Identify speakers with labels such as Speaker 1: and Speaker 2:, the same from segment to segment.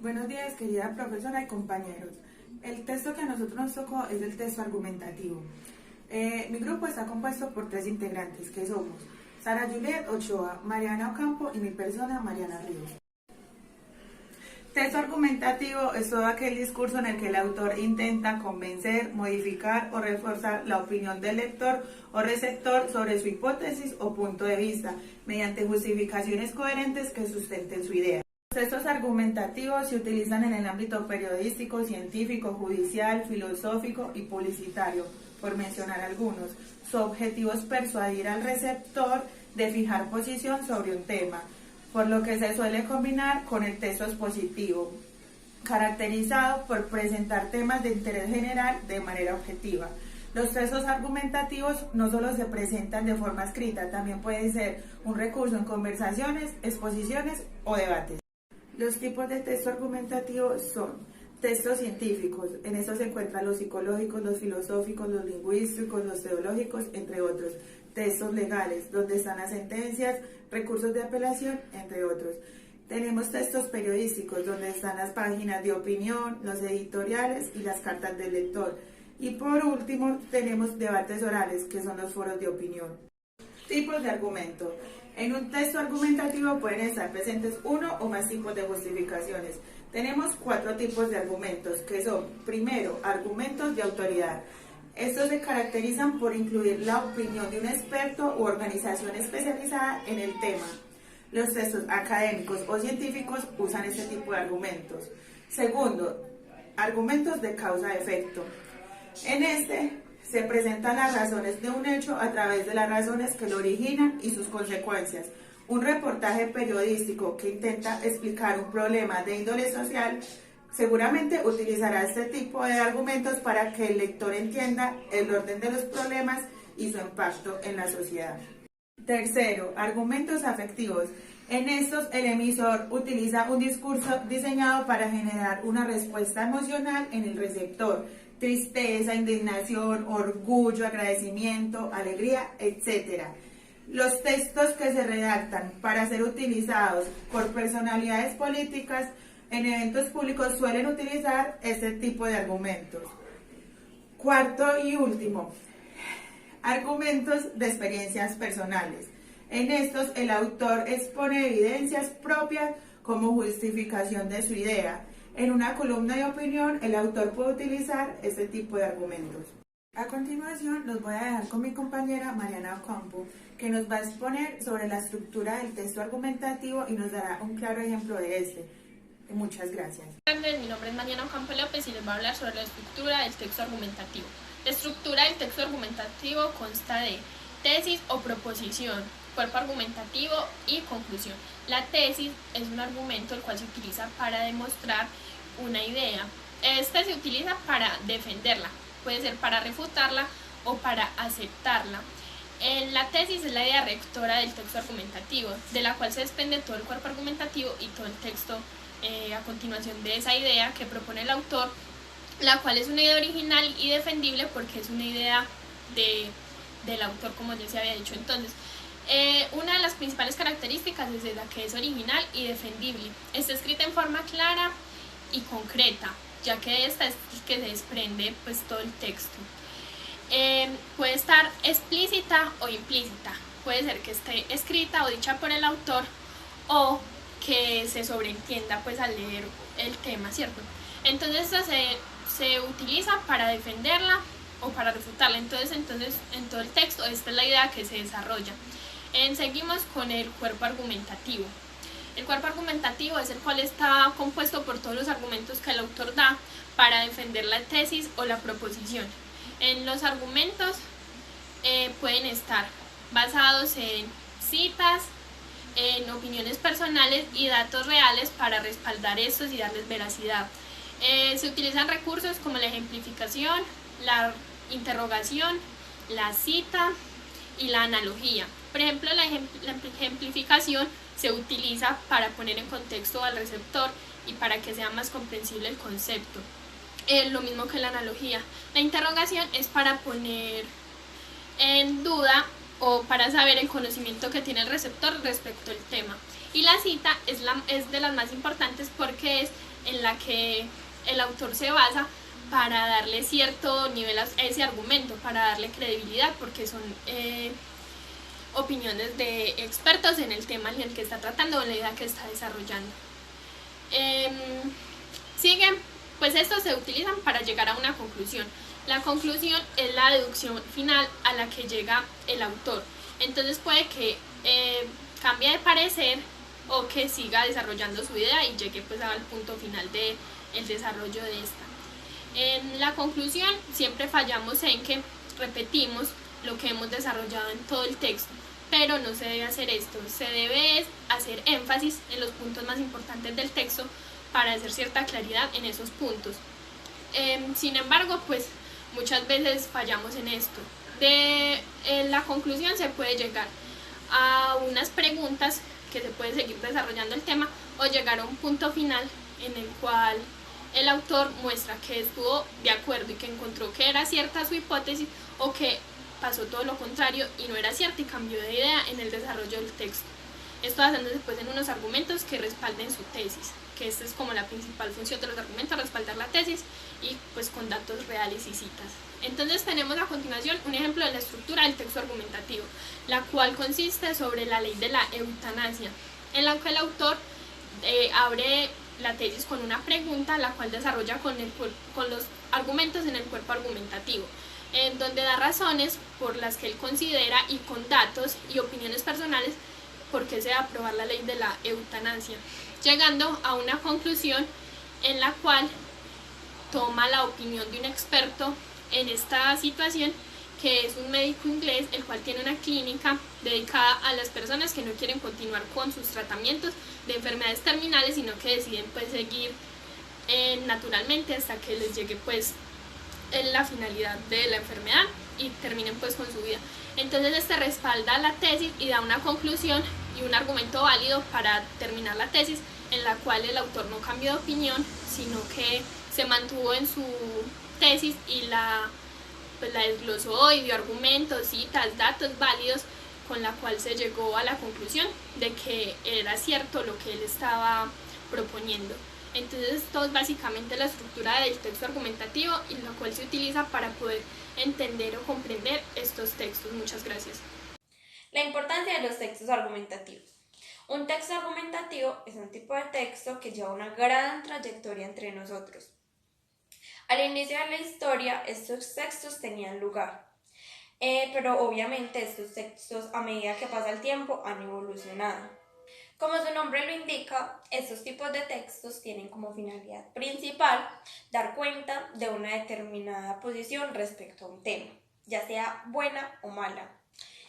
Speaker 1: Buenos días, querida profesora y compañeros. El texto que a nosotros nos tocó es el texto argumentativo. Mi grupo está compuesto por 3 integrantes, que somos Sara Juliet Ochoa, Mariana Ocampo y mi persona, Mariana Ríos. Texto argumentativo es todo aquel discurso en el que el autor intenta convencer, modificar o reforzar la opinión del lector o receptor sobre su hipótesis o punto de vista, mediante justificaciones coherentes que sustenten su idea. Los textos argumentativos se utilizan en el ámbito periodístico, científico, judicial, filosófico y publicitario, por mencionar algunos. Su objetivo es persuadir al receptor de fijar posición sobre un tema, por lo que se suele combinar con el texto expositivo, caracterizado por presentar temas de interés general de manera objetiva. Los textos argumentativos no solo se presentan de forma escrita, también pueden ser un recurso en conversaciones, exposiciones o debates. Los tipos de texto argumentativo son textos científicos, en estos se encuentran los psicológicos, los filosóficos, los lingüísticos, los teológicos, entre otros. Textos legales, donde están las sentencias, recursos de apelación, entre otros. Tenemos textos periodísticos, donde están las páginas de opinión, los editoriales y las cartas del lector. Y por último, tenemos debates orales, que son los foros de opinión. Tipos de argumento. En un texto argumentativo pueden estar presentes uno o más tipos de justificaciones. Tenemos 4 tipos de argumentos, que son, primero, argumentos de autoridad. Estos se caracterizan por incluir la opinión de un experto u organización especializada en el tema. Los textos académicos o científicos usan este tipo de argumentos. Segundo, argumentos de causa-efecto. En este se presentan las razones de un hecho a través de las razones que lo originan y sus consecuencias. Un reportaje periodístico que intenta explicar un problema de índole social seguramente utilizará este tipo de argumentos para que el lector entienda el orden de los problemas y su impacto en la sociedad. Tercero, argumentos afectivos. En estos, el emisor utiliza un discurso diseñado para generar una respuesta emocional en el receptor: tristeza, indignación, orgullo, agradecimiento, alegría, etc. Los textos que se redactan para ser utilizados por personalidades políticas en eventos públicos suelen utilizar este tipo de argumentos. Cuarto y último, argumentos de experiencias personales. En estos, el autor expone evidencias propias como justificación de su idea. En una columna de opinión, el autor puede utilizar este tipo de argumentos. A continuación, los voy a dejar con mi compañera Mariana Ocampo, que nos va a exponer sobre la estructura del texto argumentativo y nos dará un claro ejemplo de este. Muchas gracias.
Speaker 2: Mi nombre es Mariana Ocampo López y les voy a hablar sobre la estructura del texto argumentativo. La estructura del texto argumentativo consta de tesis o proposición, cuerpo argumentativo y conclusión. La tesis es un argumento el cual se utiliza para demostrar una idea. Este se utiliza para defenderla, puede ser para refutarla o para aceptarla. La tesis es la idea rectora del texto argumentativo, de la cual se desprende todo el cuerpo argumentativo y todo el texto a continuación de esa idea que propone el autor, la cual es una idea original y defendible porque es una idea del autor, como ya se había dicho. Entonces, una de las principales características es la que es original y defendible. Está escrita en forma clara y concreta, ya que esta es que se desprende pues todo el texto. Puede estar explícita o implícita, puede ser que esté escrita o dicha por el autor o que se sobreentienda pues al leer el tema, ¿cierto? Entonces esta se utiliza para defenderla o para refutarla. Entonces en todo el texto esta es la idea que se desarrolla. Seguimos con el cuerpo argumentativo. El cuerpo argumentativo es el cual está compuesto por todos los argumentos que el autor da para defender la tesis o la proposición. En los argumentos pueden estar basados en citas, en opiniones personales y datos reales para respaldar estos y darles veracidad. Se utilizan recursos como la ejemplificación, la interrogación, la cita y la analogía. Por ejemplo, la ejemplificación se utiliza para poner en contexto al receptor y para que sea más comprensible el concepto. Lo mismo que la analogía. La interrogación es para poner en duda o para saber el conocimiento que tiene el receptor respecto al tema. Y la cita es de las más importantes porque es en la que el autor se basa para darle cierto nivel a ese argumento, para darle credibilidad, porque son opiniones de expertos en el tema en el que está tratando o en la idea que está desarrollando. Siguen, pues estos se utilizan para llegar a una conclusión. La conclusión es la deducción final a la que llega el autor. Entonces puede que cambie de parecer o que siga desarrollando su idea y llegue pues al punto final del desarrollo de esta. En la conclusión siempre fallamos en que repetimos lo que hemos desarrollado en todo el texto, pero no se debe hacer esto, se debe hacer énfasis en los puntos más importantes del texto para hacer cierta claridad en esos puntos. Sin embargo, pues muchas veces fallamos en esto. De la conclusión se puede llegar a unas preguntas que se puede seguir desarrollando el tema o llegar a un punto final en el cual el autor muestra que estuvo de acuerdo y que encontró que era cierta su hipótesis o que pasó todo lo contrario y no era cierta y cambió de idea en el desarrollo del texto. Esto basándose pues en unos argumentos que respalden su tesis, que esta es como la principal función de los argumentos, respaldar la tesis y pues con datos reales y citas. Entonces tenemos a continuación un ejemplo de la estructura del texto argumentativo, la cual consiste sobre la ley de la eutanasia, en la que el autor abre la tesis con una pregunta, la cual desarrolla con los argumentos en el cuerpo argumentativo, en donde da razones por las que él considera y con datos y opiniones personales por qué se debe aprobar la ley de la eutanasia, llegando a una conclusión en la cual toma la opinión de un experto en esta situación, que es un médico inglés, el cual tiene una clínica dedicada a las personas que no quieren continuar con sus tratamientos de enfermedades terminales, sino que deciden pues seguir naturalmente hasta que les llegue pues la finalidad de la enfermedad y terminen pues con su vida. Entonces este respalda la tesis y da una conclusión y un argumento válido para terminar la tesis, en la cual el autor no cambió de opinión, sino que se mantuvo en su tesis y la desglosó y dio argumentos, citas, datos válidos, con la cual se llegó a la conclusión de que era cierto lo que él estaba proponiendo. Entonces esto es básicamente la estructura del texto argumentativo y la cual se utiliza para poder entender o comprender estos textos. Muchas gracias.
Speaker 3: La importancia de los textos argumentativos. Un texto argumentativo es un tipo de texto que lleva una gran trayectoria entre nosotros. Al inicio de la historia, estos textos tenían lugar, pero obviamente estos textos, a medida que pasa el tiempo, han evolucionado. Como su nombre lo indica, estos tipos de textos tienen como finalidad principal dar cuenta de una determinada posición respecto a un tema, ya sea buena o mala.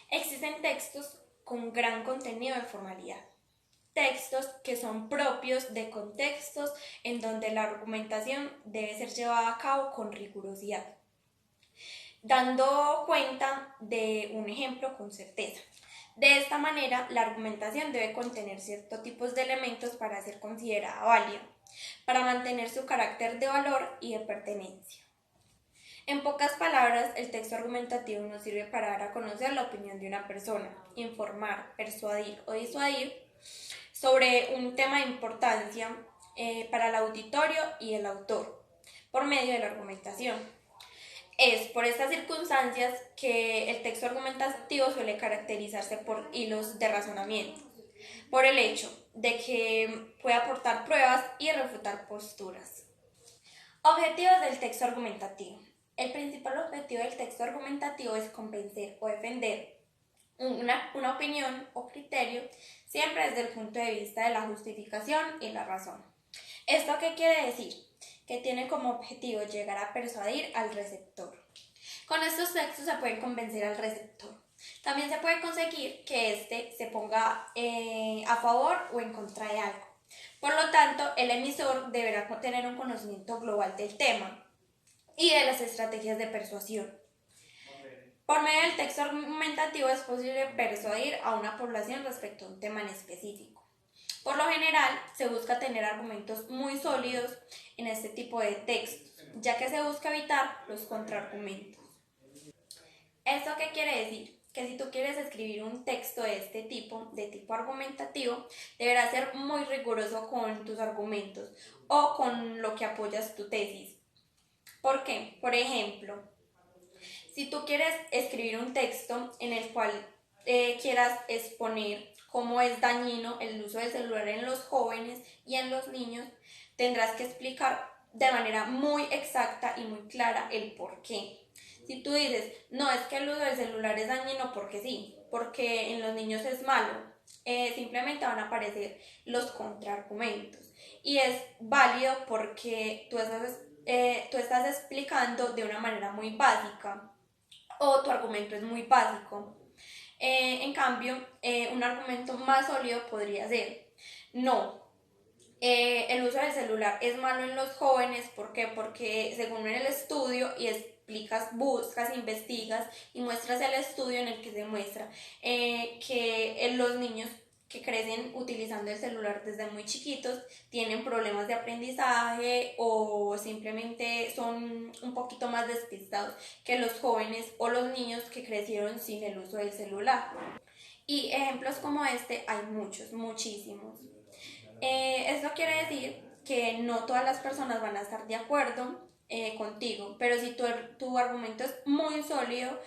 Speaker 3: Existen textos con gran contenido de formalidad, textos que son propios de contextos en donde la argumentación debe ser llevada a cabo con rigurosidad, dando cuenta de un ejemplo con certeza. De esta manera, la argumentación debe contener ciertos tipos de elementos para ser considerada válida, para mantener su carácter de valor y de pertenencia. En pocas palabras, el texto argumentativo nos sirve para dar a conocer la opinión de una persona, informar, persuadir o disuadir sobre un tema de importancia para el auditorio y el autor, por medio de la argumentación. Es por estas circunstancias que el texto argumentativo suele caracterizarse por hilos de razonamiento, por el hecho de que puede aportar pruebas y refutar posturas. Objetivos del texto argumentativo. El principal objetivo del texto argumentativo es convencer o defender una opinión o criterio, siempre desde el punto de vista de la justificación y la razón. ¿Esto qué quiere decir? Que tiene como objetivo llegar a persuadir al receptor. Con estos textos se puede convencer al receptor. También se puede conseguir que éste se ponga a favor o en contra de algo. Por lo tanto, el emisor deberá tener un conocimiento global del tema y de las estrategias de persuasión. Por medio del texto argumentativo es posible persuadir a una población respecto a un tema en específico. Por lo general, se busca tener argumentos muy sólidos en este tipo de textos, ya que se busca evitar los contraargumentos. ¿Esto qué quiere decir? que si tú quieres escribir un texto de este tipo, de tipo argumentativo, deberás ser muy riguroso con tus argumentos o con lo que apoyas tu tesis. ¿Por qué? Por ejemplo, si tú quieres escribir un texto en el cual quieras exponer cómo es dañino el uso del celular en los jóvenes y en los niños, tendrás que explicar de manera muy exacta y muy clara el por qué. Si tú dices, no, es que el uso del celular es dañino porque sí, porque en los niños es malo, simplemente van a aparecer los contraargumentos. Y es válido porque tú estás explicando de una manera muy básica o tu argumento es muy básico. En cambio, un argumento más sólido podría ser, no, el uso del celular es malo en los jóvenes. ¿Por qué? Porque según el estudio, y explicas, buscas, investigas y muestras el estudio en el que se muestra que los niños que crecen utilizando el celular desde muy chiquitos tienen problemas de aprendizaje o simplemente son un poquito más despistados que los jóvenes o los niños que crecieron sin el uso del celular. Y ejemplos como este hay muchos, muchísimos. Esto quiere decir que no todas las personas van a estar de acuerdo contigo, pero si tu argumento es muy sólido,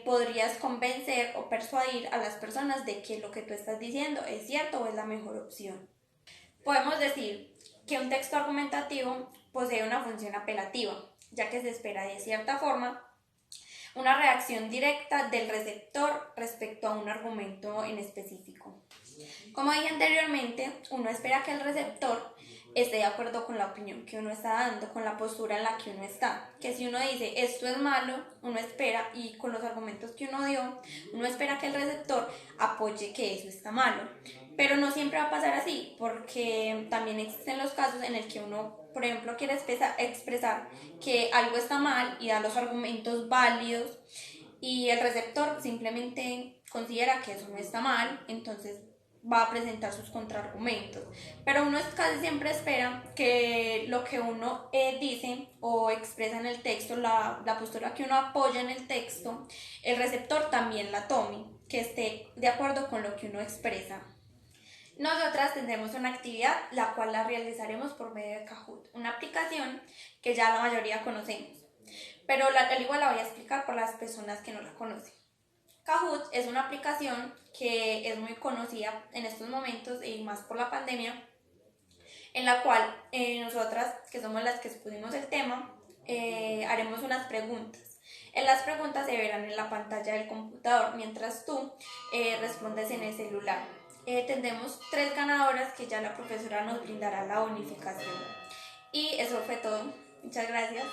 Speaker 3: podrías convencer o persuadir a las personas de que lo que tú estás diciendo es cierto o es la mejor opción. Podemos decir que un texto argumentativo posee una función apelativa, ya que se espera de cierta forma una reacción directa del receptor respecto a un argumento en específico. Como dije anteriormente, uno espera que el receptor esté de acuerdo con la opinión que uno está dando, con la postura en la que uno está. Que si uno dice esto es malo, uno espera, y con los argumentos que uno dio, uno espera que el receptor apoye que eso está malo. Pero no siempre va a pasar así, porque también existen los casos en el que uno, por ejemplo, quiere expresar que algo está mal y da los argumentos válidos, y el receptor simplemente considera que eso no está mal, entonces va a presentar sus contraargumentos. Pero uno casi siempre espera que lo que uno dice o expresa en el texto, la postura que uno apoya en el texto, el receptor también la tome, que esté de acuerdo con lo que uno expresa. Nosotras tendremos una actividad la cual la realizaremos por medio de Kahoot, una aplicación que ya la mayoría conocemos, pero al igual la voy a explicar por las personas que no la conocen. Kahoot es una aplicación que es muy conocida en estos momentos y más por la pandemia, en la cual nosotras, que somos las que expusimos el tema, haremos unas preguntas. En las preguntas se verán en la pantalla del computador mientras tú respondes en el celular. Tendremos 3 ganadoras que ya la profesora nos brindará la bonificación. Y eso fue todo. Muchas gracias.